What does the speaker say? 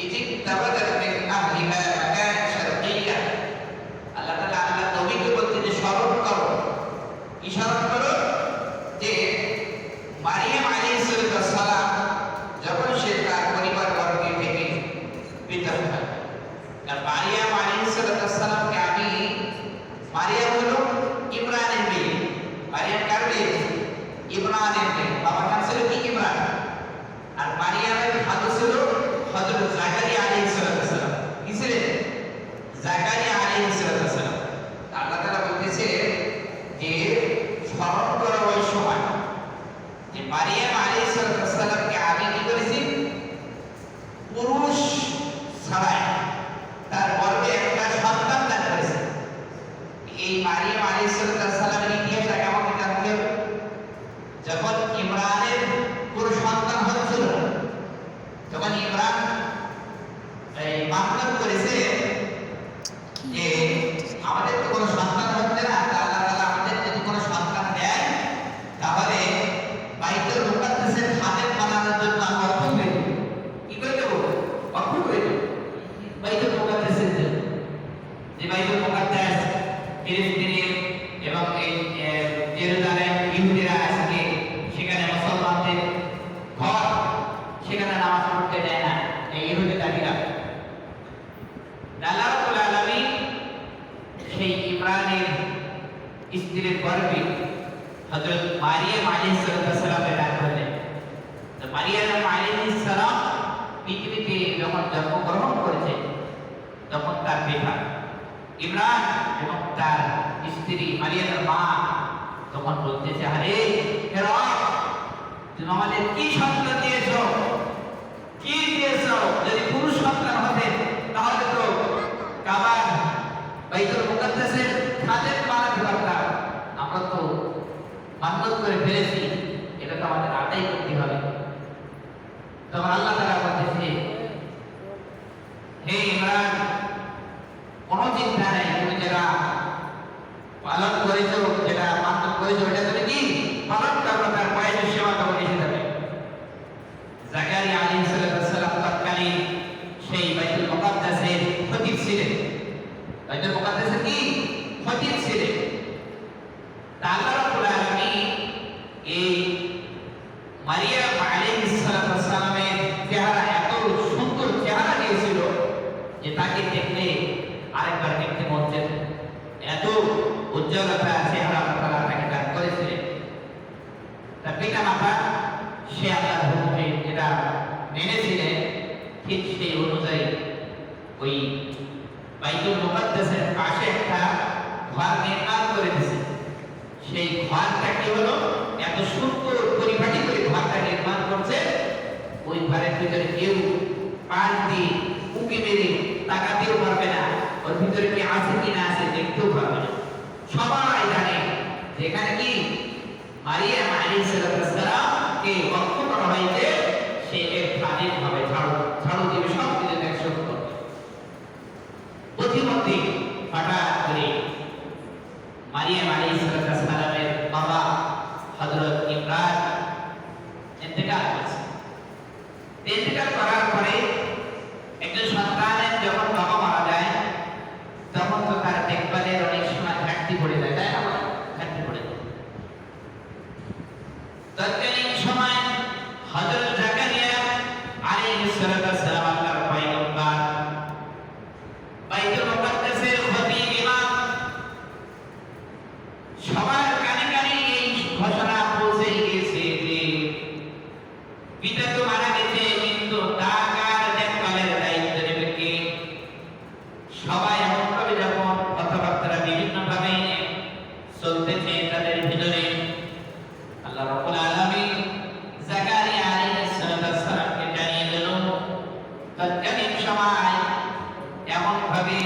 إذ انتبذت من أهلها مكانا شرقيا হযরত মারিয়াম আলাইহিস সালামের ডাক হলেন। তো মারিয়াম আলাইহিস সালাম পৃথিবীতে যখন জন্মগ্রহণ করেছে তখন তার পিতা ইমরান এবং তার স্ত্রী মারিয়ামের মা তখন বলতেছে, আরে হে রব, তুমি আমাদের কি সন্তান দিয়েছো, কি দিয়েছো? যদি পুরুষ সন্তান হতে তাহলে তো কাবার বাইতুল মুকাদ্দাসের খাদেম বানাতে পারতাম। আমরা তো মান্যত করে ফেলেছি, এটা তো আমাদের আদায় করতে হবে। তখন আল্লাহ তাআলা বলতেছে, হে ইমরান, কোনো চিন্তা নেই, তুমি যেটা পালন করেছো, যেটা মান্যত করেছো, এটা তুমি কি পালন করো, তার বয়সের সেবা তখন এসে যাবে। জাকারিয়া আলাইহিস সালাম তৎকালীন সেই বাইতুল মুকাদ্দাসের খতিব ছিলেন। বাইতুল মুকাদ্দাসের কি খতিব ছিলেন। আল্লাহ রাব্বুল আলামিন এই মারিয়াম আলাইহিস সালামের চেহারা এত সুন্দর চেহারা দিয়েছিল যে তাকে দেখলে আরেকবার দেখতে মন যেত, এত উজ্জ্বলতা চেহারা আল্লাহ তাকে দান করেছিলেন। তার পিতা মাতা সে আল্লাহর হুকুমে যেটা মেনেছিলেন, ঠিক সেই অনুযায়ী ওই বাইতুল মুকাদ্দাসের পাশে একটা ঘর নির্মাণ করে দিয়েছে। সেই ঘরটা কি হলো, এত সুন্দর পরিপাটি করে ঘরটা নির্মাণ করছে, ওই ঘরের ভিতরে কেউ পাশ দিয়ে উঁকি মেরে তাকাতেও পারবে না, ওর ভিতরে কি আছে কি না আছে দেখতেও পারবে না। সবাই জানে যেখানে কি মারিয়াম আলাইহিস সালামকে বক্ষ করা হয়েছে, সে এক খাদিম হবে, ঝাড়ু দিবে, সব কিছু দেখতে করবে। প্রতিমধ্যে হঠাৎ করে মারিয়াম আলাইহিস সালামের বাবা হযরত ইমরান ইন্তেকাল করেছে। ইন্তেকাল করার পরে একজন সন্তানের যখন বাবা মারা যায়, তখন তো তার দেখভালের অনেক সময় ঘাটতি পড়ে যায়, তাই না? ঘাটতি পড়ে যায়। তৎকালীন সময় হযরত জাকারিয়া আলাইহিস সালাম আল্লাহর পয়গম্বর, বাইতুল মুকাদ্দাসের খতিব ইমাম, সবার কানে কানে এই ঘোষণা পৌঁছে গিয়েছে যে পিতা তো মারা গেছে, কিন্তু তার দেখভালের দায়িত্ব নেবে কে? সবাই এমনভাবে যখন কথাবার্তা বিভিন্ন ভাবে চলতেছে তাদের ভিতরে, আল্লাহ রাব্বুল আলামিন জাকারিয়া আলাইহিস সালামকে জানিয়ে দিল, তৎকালীন সময় এমন ভাবে